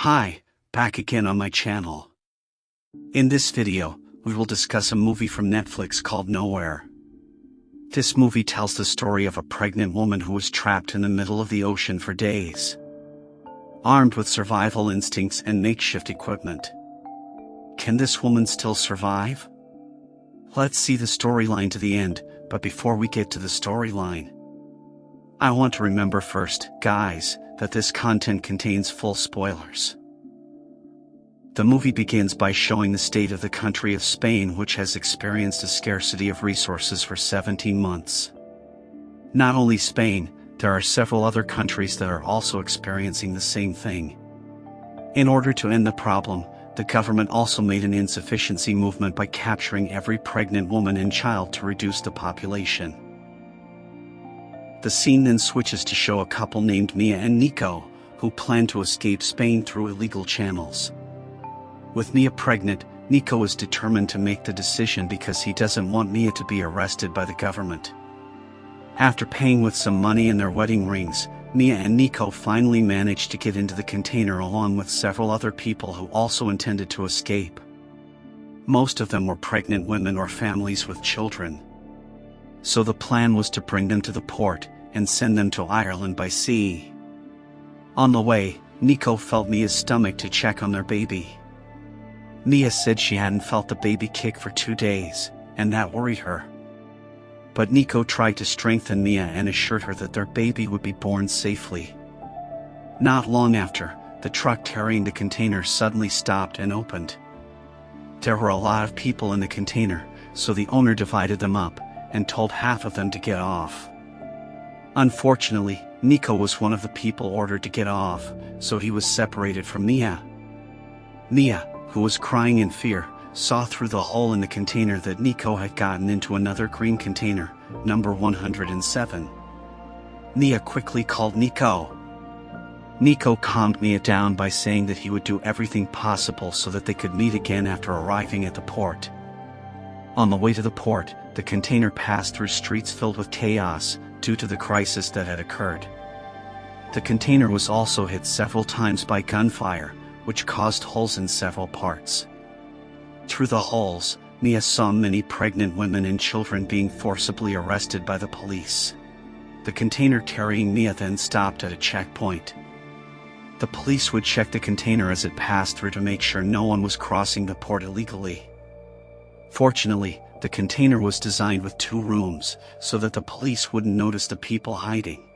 Hi, back again on my channel. In this video, we will discuss a movie from Netflix called Nowhere. This movie tells the story of a pregnant woman who was trapped in the middle of the ocean for days. Armed with survival instincts and makeshift equipment. Can this woman still survive? Let's see the storyline to the end, but before we get to the storyline, I want to remember first, guys, that this content contains full spoilers. The movie begins by showing the state of the country of Spain, which has experienced a scarcity of resources for 17 months. Not only Spain, there are several other countries that are also experiencing the same thing. In order to end the problem, the government also made an insufficiency movement by capturing every pregnant woman and child to reduce the population. The scene then switches to show a couple named Mia and Nico, who plan to escape Spain through illegal channels. With Mia pregnant, Nico is determined to make the decision because he doesn't want Mia to be arrested by the government. After paying with some money and their wedding rings, Mia and Nico finally manage to get into the container along with several other people who also intended to escape. Most of them were pregnant women or families with children. So the plan was to bring them to the port and send them to Ireland by sea. On the way, Nico felt Mia's stomach to check on their baby. Mia said she hadn't felt the baby kick for 2 days, and that worried her. But Nico tried to strengthen Mia and assured her that their baby would be born safely. Not long after, the truck carrying the container suddenly stopped and opened. There were a lot of people in the container, so the owner divided them up and told half of them to get off. Unfortunately, Nico was one of the people ordered to get off, so he was separated from Mia. Mia, who was crying in fear, saw through the hole in the container that Nico had gotten into another green container, number 107. Mia quickly called Nico. Nico calmed Mia down by saying that he would do everything possible so that they could meet again after arriving at the port. On the way to the port, the container passed through streets filled with chaos due to the crisis that had occurred. The container was also hit several times by gunfire, which caused holes in several parts. Through the holes, Mia saw many pregnant women and children being forcibly arrested by the police. The container carrying Mia then stopped at a checkpoint. The police would check the container as it passed through to make sure no one was crossing the port illegally. Fortunately, the container was designed with 2 rooms, so that the police wouldn't notice the people hiding.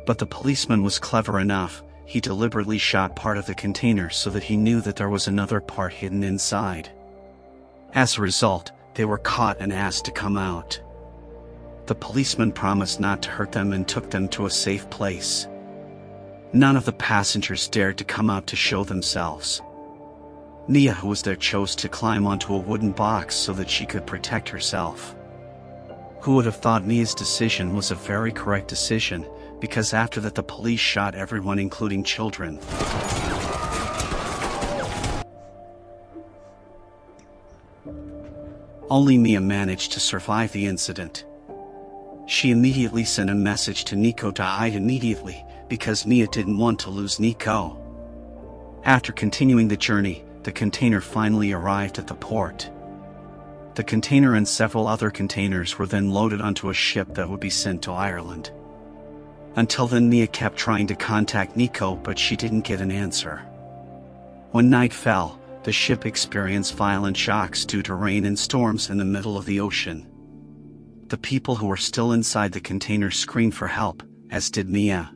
But the policeman was clever enough, he deliberately shot part of the container so that he knew that there was another part hidden inside. As a result, they were caught and asked to come out. The policeman promised not to hurt them and took them to a safe place. None of the passengers dared to come out to show themselves. Mia, who was there, chose to climb onto a wooden box so that she could protect herself. Who would have thought Mia's decision was a very correct decision, because after that the police shot everyone including children. Only Mia managed to survive the incident. She immediately sent a message to Nico to hide immediately, because Mia didn't want to lose Nico. After continuing the journey, the container finally arrived at the port. The container and several other containers were then loaded onto a ship that would be sent to Ireland. Until then, Mia kept trying to contact Nico, but she didn't get an answer. When night fell, the ship experienced violent shocks due to rain and storms in the middle of the ocean. The people who were still inside the container screamed for help, as did Mia.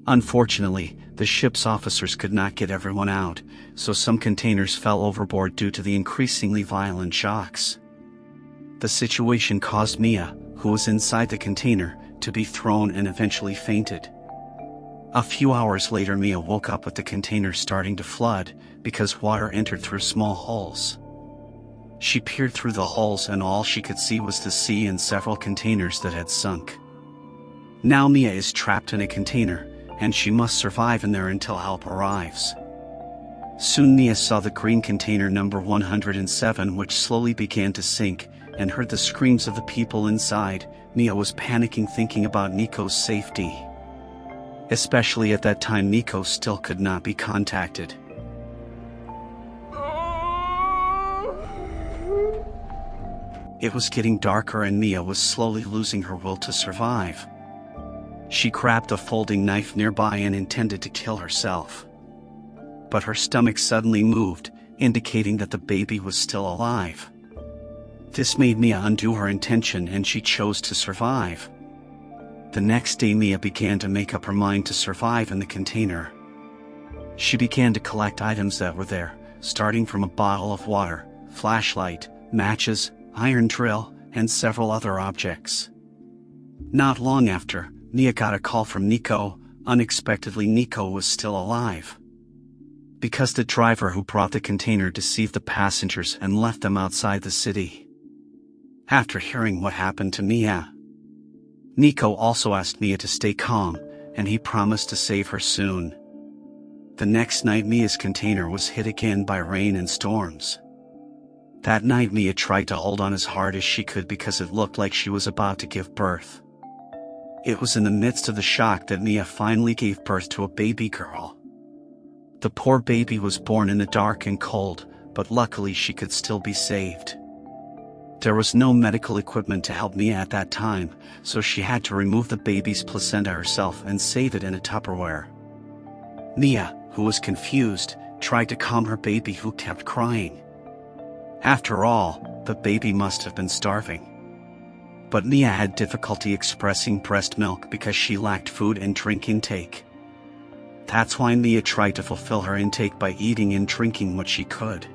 Unfortunately, the ship's officers could not get everyone out, so some containers fell overboard due to the increasingly violent shocks. The situation caused Mia, who was inside the container, to be thrown and eventually fainted. A few hours later, Mia woke up with the container starting to flood, because water entered through small holes. She peered through the holes and all she could see was the sea and several containers that had sunk. Now Mia is trapped in a container, and she must survive in there until help arrives. Soon Mia saw the green container number 107, which slowly began to sink, and heard the screams of the people inside. Mia was panicking, thinking about Nico's safety. Especially at that time, Nico still could not be contacted. It was getting darker and Mia was slowly losing her will to survive. She grabbed a folding knife nearby and intended to kill herself. But her stomach suddenly moved, indicating that the baby was still alive. This made Mia undo her intention and she chose to survive. The next day, Mia began to make up her mind to survive in the container. She began to collect items that were there, starting from a bottle of water, flashlight, matches, iron drill, and several other objects. Not long after, Mia got a call from Nico. Unexpectedly, Nico was still alive. Because the driver who brought the container deceived the passengers and left them outside the city. After hearing what happened to Mia, Nico also asked Mia to stay calm, and he promised to save her soon. The next night, Mia's container was hit again by rain and storms. That night, Mia tried to hold on as hard as she could because it looked like she was about to give birth. It was in the midst of the shock that Mia finally gave birth to a baby girl. The poor baby was born in the dark and cold, but luckily she could still be saved. There was no medical equipment to help Mia at that time, so she had to remove the baby's placenta herself and save it in a Tupperware. Mia, who was confused, tried to calm her baby, who kept crying. After all, the baby must have been starving. But Mia had difficulty expressing breast milk because she lacked food and drink intake. That's why Mia tried to fulfill her intake by eating and drinking what she could.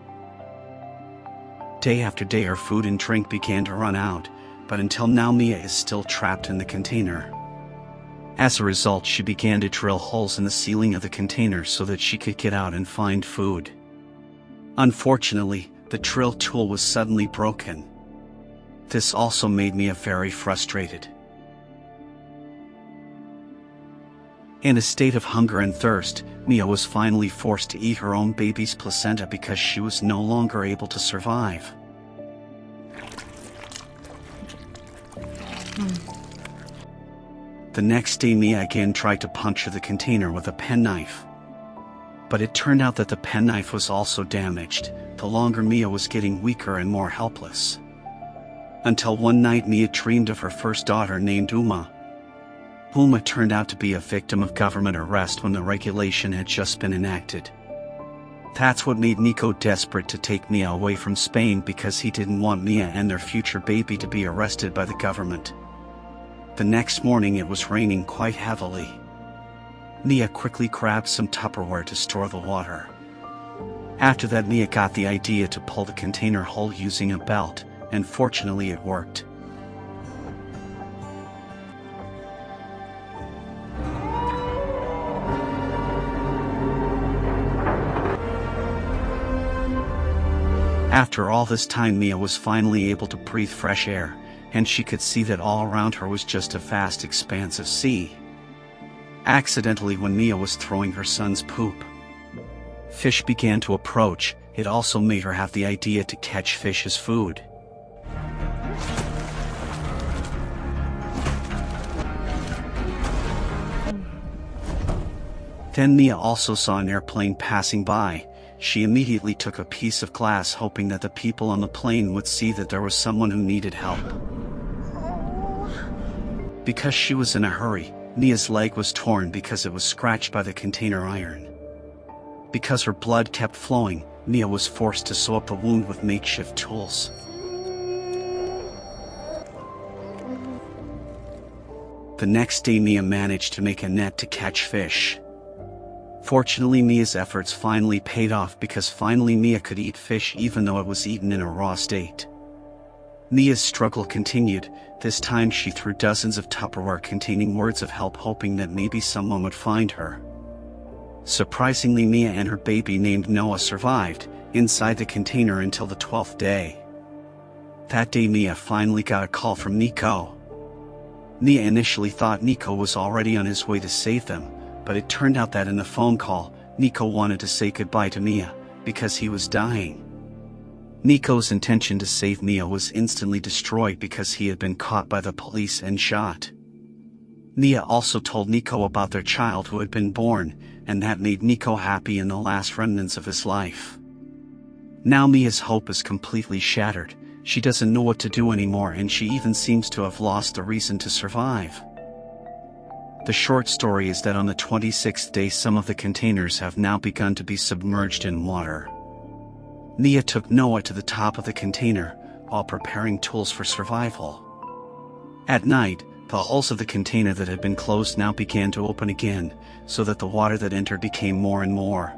Day after day, her food and drink began to run out, but until now Mia is still trapped in the container. As a result, she began to drill holes in the ceiling of the container so that she could get out and find food. Unfortunately, the drill tool was suddenly broken. This also made Mia very frustrated. In a state of hunger and thirst, Mia was finally forced to eat her own baby's placenta because she was no longer able to survive. The next day, Mia again tried to puncture the container with a penknife. But it turned out that the penknife was also damaged. The longer, Mia was getting weaker and more helpless. Until one night, Mia dreamed of her first daughter named Uma. Uma turned out to be a victim of government arrest when the regulation had just been enacted. That's what made Nico desperate to take Mia away from Spain, because he didn't want Mia and their future baby to be arrested by the government. The next morning, it was raining quite heavily. Mia quickly grabbed some Tupperware to store the water. After that, Mia got the idea to pull the container whole using a belt, and fortunately it worked. After all this time, Mia was finally able to breathe fresh air, and she could see that all around her was just a vast expanse of sea. Accidentally, when Mia was throwing her son's poop, fish began to approach. It also made her have the idea to catch fish as food. Then Mia also saw an airplane passing by. She immediately took a piece of glass, hoping that the people on the plane would see that there was someone who needed help. Because she was in a hurry, Mia's leg was torn because it was scratched by the container iron. Because her blood kept flowing, Mia was forced to sew up the wound with makeshift tools. The next day, Mia managed to make a net to catch fish. Fortunately, Mia's efforts finally paid off, because finally Mia could eat fish even though it was eaten in a raw state. Mia's struggle continued. This time she threw dozens of Tupperware containing words of help, hoping that maybe someone would find her. Surprisingly, Mia and her baby named Noah survived inside the container until the 12th day. That day, Mia finally got a call from Nico. Mia initially thought Nico was already on his way to save them, but it turned out that in the phone call, Nico wanted to say goodbye to Mia, because he was dying. Nico's intention to save Mia was instantly destroyed because he had been caught by the police and shot. Nia also told Nico about their child who had been born, and that made Nico happy in the last remnants of his life. Now Mia's hope is completely shattered. She doesn't know what to do anymore, and she even seems to have lost the reason to survive. The short story is that on the 26th day some of the containers have now begun to be submerged in water. Nia took Noah to the top of the container, while preparing tools for survival. At night, the hulls of the container that had been closed now began to open again, so that the water that entered became more and more.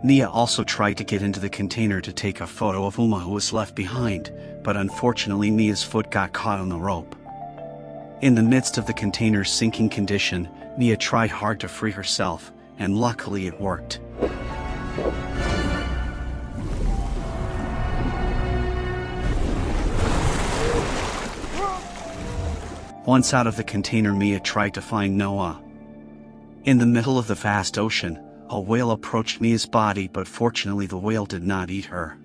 Nia also tried to get into the container to take a photo of Uma, who was left behind, but unfortunately Nia's foot got caught on the rope. In the midst of the container's sinking condition, Nia tried hard to free herself, and luckily it worked. Once out of the container, Mia tried to find Noah. In the middle of the vast ocean, a whale approached Mia's body, but fortunately the whale did not eat her.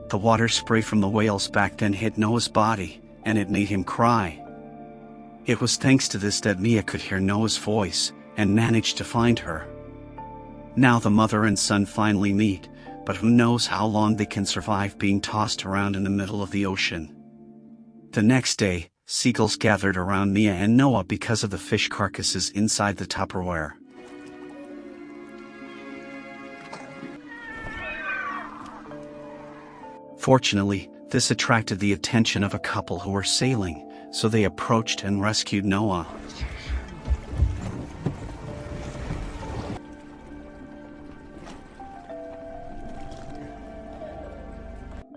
The water spray from the whale's back then hit Noah's body, and it made him cry. It was thanks to this that Mia could hear Noah's voice, and managed to find her. Now the mother and son finally meet, but who knows how long they can survive being tossed around in the middle of the ocean. The next day, seagulls gathered around Mia and Noah because of the fish carcasses inside the Tupperware. Fortunately, this attracted the attention of a couple who were sailing, so they approached and rescued Noah.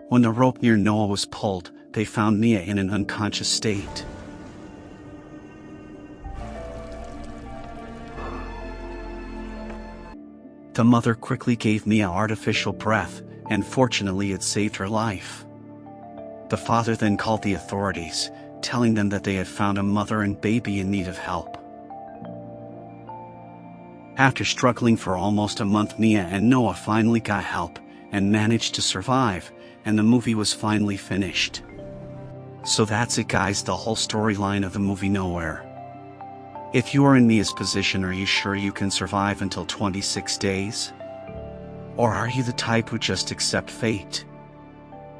When the rope near Noah was pulled, they found Mia in an unconscious state. The mother quickly gave Mia artificial breath, and fortunately it saved her life. The father then called the authorities, telling them that they had found a mother and baby in need of help. After struggling for almost a month, Mia and Noah finally got help, and managed to survive, and the movie was finally finished. So that's it guys, the whole storyline of the movie Nowhere. If you are in Mia's position, are you sure you can survive until 26 days? Or are you the type who just accept fate?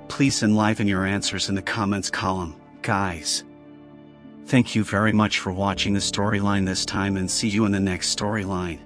Please enliven your answers in the comments column, guys. Thank you very much for watching the storyline this time, and see you in the next storyline.